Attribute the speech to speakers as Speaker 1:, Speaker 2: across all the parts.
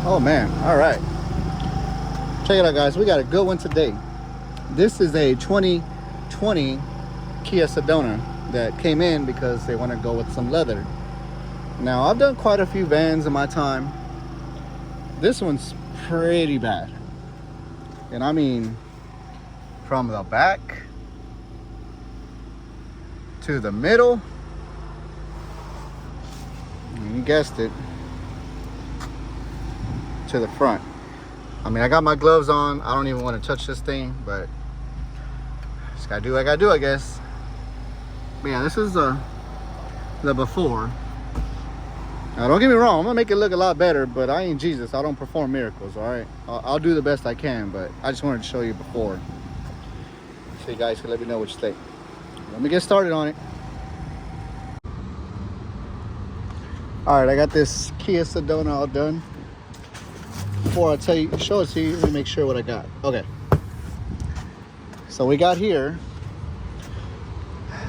Speaker 1: Oh man, all right. Check it out, guys. We got a good one today. This is a 2020 Kia Sedona that came in because they want to go with some leather. Now, I've done quite a few vans in my time. This one's pretty bad. And I mean, from the back to the middle, you guessed it, to the front. I mean, I got my gloves on. I don't even want to touch this thing, but just gotta do what I gotta do, I guess. But yeah, this is the before. Now, don't get me wrong, I'm gonna make it look a lot better, but I ain't Jesus. I don't perform miracles, all right? I'll do the best I can, but I just wanted to show you before, so you guys can let me know what you think. Let me get started on it. All right, I got this Kia Sedona all done. Before I show it to you, let me make sure what I got. Okay. So we got here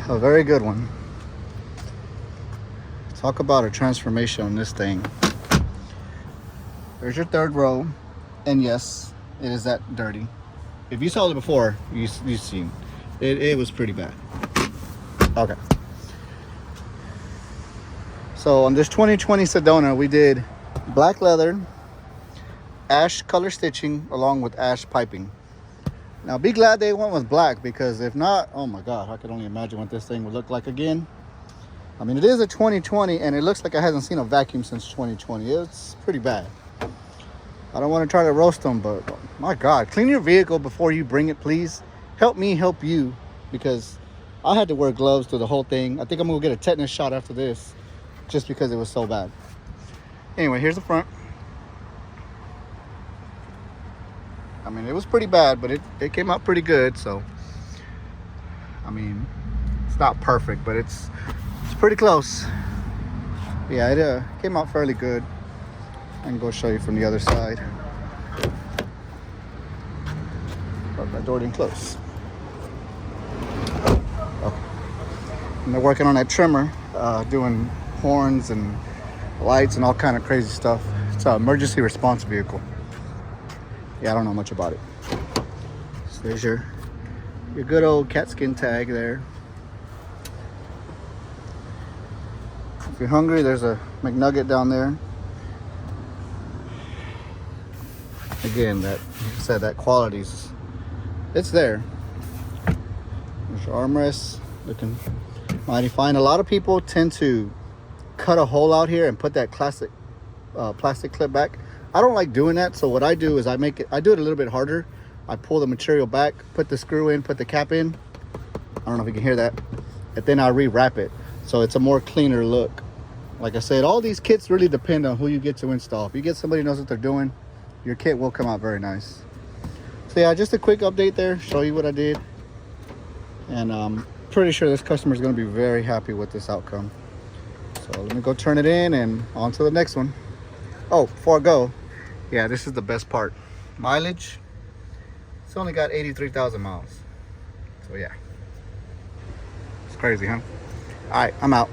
Speaker 1: a very good one. Talk about a transformation on this thing. There's your third row, and yes, it is that dirty. If you saw it before, you've seen it was pretty bad. Okay. So on this 2020 Sedona, we did black leather, ash color stitching, along with ash piping. Now be glad they went with black, because if not, oh my god, I could only imagine what this thing would look like again. I mean, it is a 2020 and it looks like it hasn't seen a vacuum since 2020. It's pretty bad. I don't want to try to roast them, but my god, clean your vehicle before you bring it, please. Help me help you, because I had to wear gloves through the whole thing. I think I'm gonna get a tetanus shot after this, just because it was so bad. Anyway, here's the front. I mean, it was pretty bad, but it came out pretty good. So I mean, it's not perfect, but it's pretty close. Yeah, it came out fairly good. I can go show you from the other side. Oh, that door didn't close. Okay. And they're working on that trimmer, doing horns and lights and all kind of crazy stuff. It's an emergency response vehicle. Yeah, I don't know much about it. So there's your good old Katzkin tag there. If you're hungry, there's a McNugget down there. Again, that said, that quality's, it's there. There's your armrests, looking mighty fine. A lot of people tend to cut a hole out here and put that classic plastic clip back. I don't like doing that, so what I do is I do it a little bit harder. I pull the material back, put the screw in, put the cap in. I don't know if you can hear that. And then I rewrap it, so it's a more cleaner look. Like I said, all these kits really depend on who you get to install. If you get somebody who knows what they're doing, your kit will come out very nice. So yeah, just a quick update there, show you what I did. And I'm pretty sure this customer is going to be very happy with this outcome. So let me go turn it in and on to the next one. Oh, before I go, yeah, this is the best part. Mileage, it's only got 83,000 miles. So yeah, it's crazy, huh? All right, I'm out.